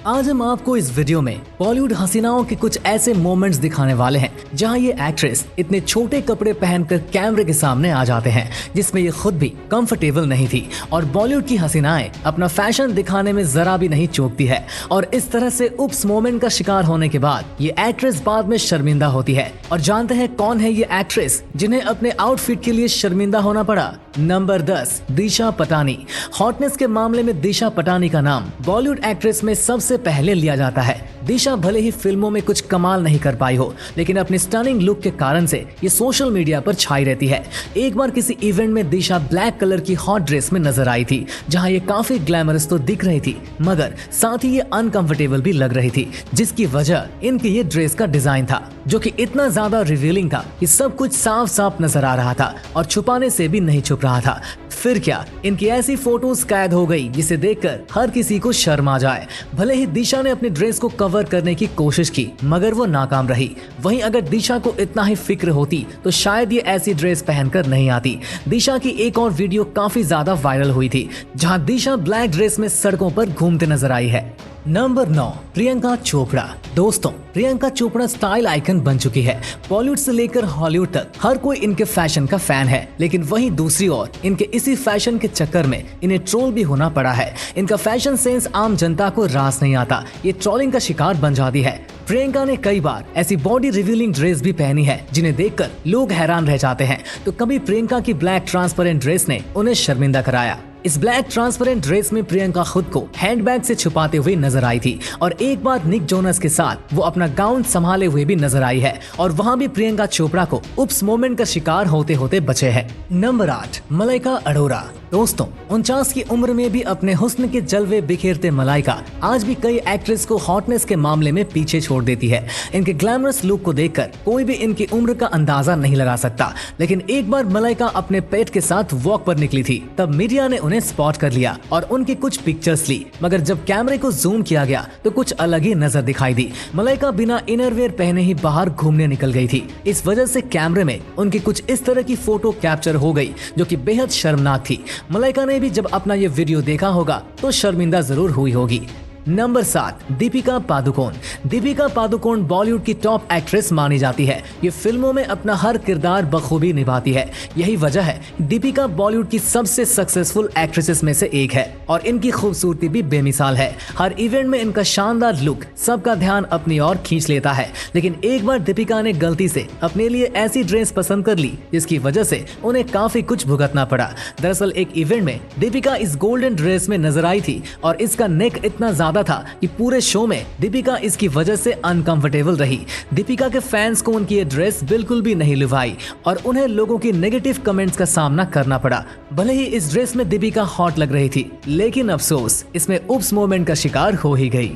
आज हम आपको इस वीडियो में बॉलीवुड हसीनाओं के कुछ ऐसे मोमेंट्स दिखाने वाले हैं जहां ये एक्ट्रेस इतने छोटे कपड़े पहनकर कैमरे के सामने आ जाते हैं जिसमें ये खुद भी कंफर्टेबल नहीं थी और बॉलीवुड की हसीनाएं अपना फैशन दिखाने में जरा भी नहीं चूकती है और इस तरह से उप्स मोमेंट का शिकार होने के बाद ये एक्ट्रेस बाद में शर्मिंदा होती है। और जानते हैं कौन है ये एक्ट्रेस जिन्हें अपने आउटफिट के लिए शर्मिंदा होना पड़ा? नंबर 10, दिशा पटानी। हॉटनेस के मामले में दिशा पटानी का नाम बॉलीवुड एक्ट्रेस में सबसे पहले लिया जाता है। दिशा भले ही फिल्मों में कुछ कमाल नहीं कर पाई हो, लेकिन अपनी स्टनिंग लुक के कारण से ये सोशल मीडिया पर छाई रहती है। एक बार किसी इवेंट में दिशा ब्लैक कलर की हॉट ड्रेस में नजर आई थी, जहां ये काफी ग्लैमरस तो दिख रही थी मगर साथ ही ये अनकंफर्टेबल भी लग रही थी, जिसकी वजह इनकी ये ड्रेस का डिजाइन था जो कि इतना ज्यादा रिवीलिंग था कि सब कुछ साफ साफ नजर आ रहा था और छुपाने से भी नहीं छुप रहा था। फिर क्या, इनकी ऐसी फोटोज कैद हो गई जिसे देखकर हर किसी को शर्म आ जाए। भले ही दिशा ने अपनी ड्रेस को कवर करने की कोशिश की मगर वो नाकाम रही। वहीं अगर दिशा को इतना ही फिक्र होती तो शायद ये ऐसी ड्रेस पहनकर नहीं आती। दिशा की एक और वीडियो काफी ज्यादा वायरल हुई थी जहां दिशा ब्लैक ड्रेस में सड़कों पर घूमते नजर आई है। नंबर 9, प्रियंका चोपड़ा। दोस्तों, प्रियंका चोपड़ा स्टाइल आइकन बन चुकी है। बॉलीवुड से लेकर हॉलीवुड तक हर कोई इनके फैशन का फैन है, लेकिन वहीं दूसरी ओर इनके इसी फैशन के चक्कर में इन्हें ट्रोल भी होना पड़ा है। इनका फैशन सेंस आम जनता को रास नहीं आता, ये ट्रोलिंग का शिकार बन जाती है। प्रियंका ने कई बार ऐसी बॉडी रिवीलिंग ड्रेस भी पहनी है जिन्हें देखकर लोग हैरान रह जाते हैं। तो कभी प्रियंका की ब्लैक ट्रांसपेरेंट ड्रेस ने उन्हें शर्मिंदा कराया। इस ब्लैक ट्रांसपेरेंट ड्रेस में प्रियंका खुद को हैंडबैग से छुपाते हुए नजर आई थी और एक बार निक जोनस के साथ वो अपना गाउन संभाले हुए भी नजर आई है और वहाँ भी प्रियंका चोपड़ा को उप्स मोमेंट का शिकार होते होते बचे हैं। नंबर 8, मलाइका अरोरा। दोस्तों, 49 की उम्र में भी अपने हुस्न के जलवे बिखेरते मलाइका आज भी कई एक्ट्रेस को हॉटनेस के मामले में पीछे छोड़ देती है। इनके ग्लैमरस लुक को देखकर कोई भी इनकी उम्र का अंदाजा नहीं लगा सकता, लेकिन एक बार मलाइका अपने पेट के साथ वॉक पर निकली थी, तब मीडिया ने उन्हें स्पॉट कर लिया और उनकी कुछ पिक्चर्स ली, मगर जब कैमरे को जूम किया गया तो कुछ अलग ही नजर दिखाई दी। मलाइका बिना इनरवेयर पहने ही बाहर घूमने निकल गई थी। इस वजह से कैमरे में उनकी कुछ इस तरह की फोटो कैप्चर हो गई जो कि बेहद शर्मनाक थी। मलाइका ने भी जब अपना ये वीडियो देखा होगा तो शर्मिंदा जरूर हुई होगी। नंबर 7, दीपिका पादुकोण। दीपिका पादुकोण बॉलीवुड की टॉप एक्ट्रेस मानी जाती है। ये फिल्मों में अपना हर किरदार बखूबी निभाती है। यही वजह है दीपिका बॉलीवुड की सबसे सक्सेसफुल एक्ट्रेसेस में से एक है और इनकी खूबसूरती भी बेमिसाल है। हर इवेंट में इनका शानदार लुक सबका ध्यान अपनी ओर खींच लेता है, लेकिन एक बार दीपिका ने गलती से अपने लिए ऐसी ड्रेस पसंद कर ली जिसकी वजह से उन्हें काफी कुछ भुगतना पड़ा। दरअसल एक इवेंट में दीपिका इस गोल्डन ड्रेस में नजर आई थी और इसका नेक इतना ज्यादा था कि पूरे शो में दीपिका इसकी वजह से अनकंफर्टेबल रही। दीपिका के फैंस को उनकी ये ड्रेस बिल्कुल भी नहीं लुभाई और उन्हें लोगों की नेगेटिव कमेंट्स का सामना करना पड़ा। भले ही इस ड्रेस में दीपिका हॉट लग रही थी, लेकिन अफसोस इसमें उप्स मोमेंट का शिकार हो ही गई।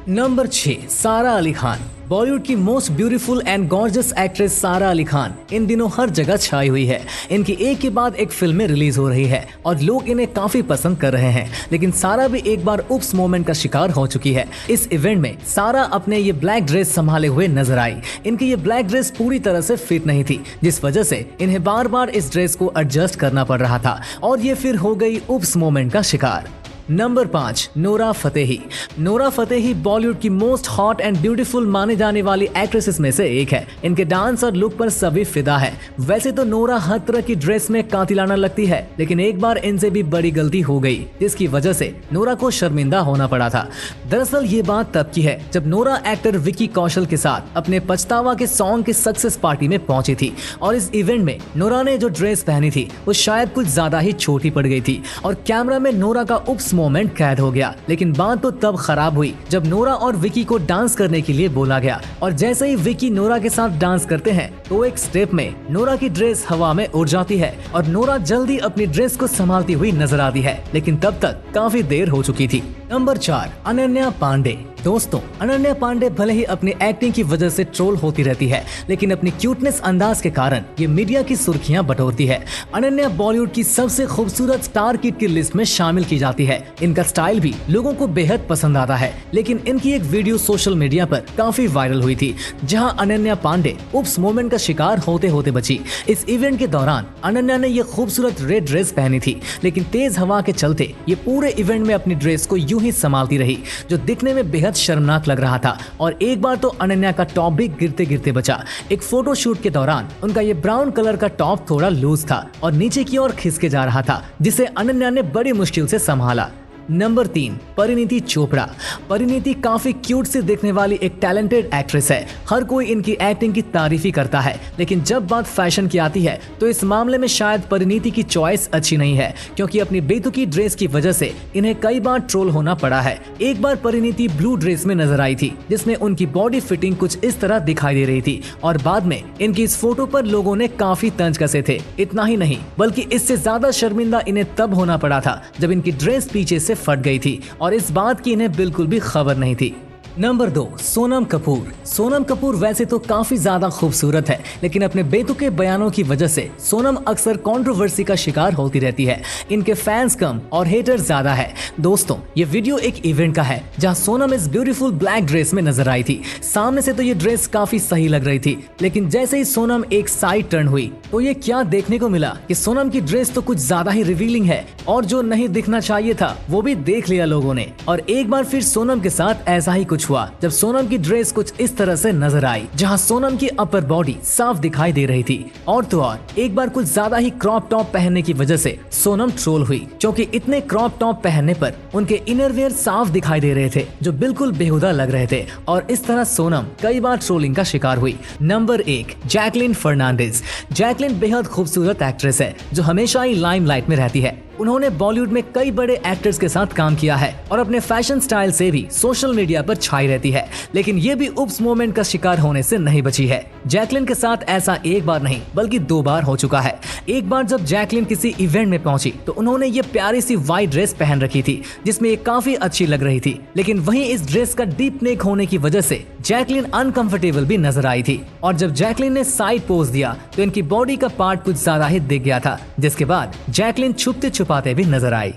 नंबर 6, सारा अली खान। बॉलीवुड की most beautiful and gorgeous actress सारा अली खान इन दिनों हर जगह छाई हुई है। इनकी एक के बाद एक फिल्में रिलीज हो रही है और लोग इन्हें काफी पसंद कर रहे हैं, लेकिन सारा भी एक बार उप्स मोमेंट का शिकार हो चुकी है। इस इवेंट में सारा अपने ये ब्लैक ड्रेस संभाले हुए नजर आई। इनकी ये ब्लैक ड्रेस पूरी तरह से फिट नहीं थी, जिस वजह से इन्हें बार बार इस ड्रेस को एडजस्ट करना पड़ रहा था और ये फिर हो गई उप्स मोमेंट का शिकार। Number 5, Nora Fatehi. Nora Fatehi Bollywood की मोस्ट हॉट एंड ब्यूटीफुल माने जाने वाली एक्ट्रेसेस में से एक है। इनके डांस और लुक पर सभी फिदा है। वैसे तो नोरा हर तरह की ड्रेस में कातिलाना लगती है, लेकिन एक बार इनसे भी बड़ी गलती हो गई जिसकी वजह से नोरा को शर्मिंदा होना पड़ा था। दरअसल ये बात तब की है जब नोरा एक्टर विकी कौशल के साथ अपने पछतावा के सॉन्ग की सक्सेस पार्टी में पहुंची थी और इस इवेंट में नोरा ने जो ड्रेस पहनी थी वो शायद कुछ ज्यादा ही छोटी पड़ गई थी और कैमरा में नोरा का उप्स मोमेंट कैद हो गया। लेकिन बात तो तब खराब हुई जब नोरा और विकी को डांस करने के लिए बोला गया और जैसे ही विकी नोरा के साथ डांस करते हैं तो एक स्टेप में नोरा की ड्रेस हवा में उड़ जाती है और नोरा जल्दी अपनी ड्रेस को संभालती हुई नजर आती है, लेकिन तब तक काफी देर हो चुकी थी। नंबर 4, अनन्या पांडे। दोस्तों, अनन्या पांडे भले ही अपनी एक्टिंग की वजह से ट्रोल होती रहती है, लेकिन अपनी क्यूटनेस अंदाज के कारण ये मीडिया की सुर्खियां बटोरती है। अनन्या बॉलीवुड की सबसे खूबसूरत स्टार किड की लिस्ट में शामिल की जाती है। इनका स्टाइल भी लोगों को बेहद पसंद आता है, लेकिन इनकी एक वीडियो सोशल मीडिया पर काफी वायरल हुई थी जहां अनन्या पांडे उप्स मोमेंट का शिकार होते होते बची। इस इवेंट के दौरान अनन्या ने ये खूबसूरत रेड ड्रेस पहनी थी, लेकिन तेज हवा के चलते ये पूरे इवेंट में अपनी ड्रेस को यूं ही संभालती रही, जो दिखने में बेहद शर्मनाक लग रहा था। और एक बार तो अनन्या का टॉप भी गिरते गिरते बचा। एक फोटोशूट के दौरान उनका ये ब्राउन कलर का टॉप थोड़ा लूज था और नीचे की ओर खिसके जा रहा था, जिसे अनन्या ने बड़ी मुश्किल से संभाला। नंबर 3, परिणीति चोपड़ा। परिणीति काफी क्यूट से दिखने वाली एक टैलेंटेड एक्ट्रेस है। हर कोई इनकी एक्टिंग की तारीफ ही करता है, लेकिन जब बात फैशन की आती है तो इस मामले में शायद परिणीति की चॉइस अच्छी नहीं है, क्योंकि अपनी बेतुकी ड्रेस की वजह से इन्हें कई बार ट्रोल होना पड़ा है। एक बार परिणीति ब्लू ड्रेस में नजर आई थी, जिसमें उनकी बॉडी फिटिंग कुछ इस तरह दिखाई दे रही थी, और बाद में इनकी इस फोटो पर लोगों ने काफी तंज कसे थे। इतना ही नहीं, बल्कि इससे ज्यादा शर्मिंदा इन्हें तब होना पड़ा था जब इनकी ड्रेस पीछे से फट गई थी, और इस बात की इन्हें बिल्कुल भी खबर नहीं थी। नंबर 2, सोनम कपूर। सोनम कपूर वैसे तो काफी ज्यादा खूबसूरत है, लेकिन अपने बेतुके बयानों की वजह से सोनम अक्सर कंट्रोवर्सी का शिकार होती रहती है। इनके फैंस कम और हेटर ज्यादा है। दोस्तों, ये वीडियो एक इवेंट का है जहां सोनम इस ब्यूटीफुल ब्लैक ड्रेस में नजर आई थी। सामने से तो ये ड्रेस काफी सही लग रही थी, लेकिन जैसे ही सोनम एक साइड टर्न हुई तो ये क्या देखने को मिला कि सोनम की ड्रेस तो कुछ ज्यादा ही रिवीलिंग है, और जो नहीं दिखना चाहिए था वो भी देख लिया लोगों ने। और एक बार फिर सोनम के साथ ऐसा ही कुछ हुआ, जब सोनम की ड्रेस कुछ इस तरह से नजर आई, जहां सोनम की अपर बॉडी साफ दिखाई दे रही थी। और तो और एक बार कुछ ज्यादा ही क्रॉप टॉप पहनने की वजह से सोनम ट्रोल हुई, क्योंकि इतने क्रॉप टॉप पहनने पर उनके इनरवियर साफ दिखाई दे रहे थे, जो बिल्कुल बेहुदा लग रहे थे, और इस तरह सोनम कई बार ट्रोलिंग का शिकार हुई। Number 1, Jacqueline Fernandes. जैकलिन बेहद खूबसूरत एक्ट्रेस है, जो हमेशा ही लाइमलाइट में रहती है। उन्होंने बॉलीवुड में कई बड़े एक्टर्स के साथ काम किया है और अपने फैशन स्टाइल से भी सोशल मीडिया पर छाई रहती है, लेकिन ये भी उप्स मोमेंट का शिकार होने से नहीं बची है। जैकलिन के साथ ऐसा एक बार नहीं बल्कि 2 बार हो चुका है। एक बार जब जैकलिन किसी इवेंट में पहुंची तो उन्होंने ये प्यारी सी व्हाइट ड्रेस पहन रखी थी, जिसमें ये काफी अच्छी लग रही थी, लेकिन वहीं इस ड्रेस का डीप नेक होने की वजह से जैकलिन अनकंफर्टेबल भी नजर आई थी। और जब जैकलिन ने साइड पोज दिया तो इनकी बॉडी का पार्ट कुछ ज्यादा ही दिख गया था, जिसके बाद जैकलिन छुपते छुपाते भी नजर आई।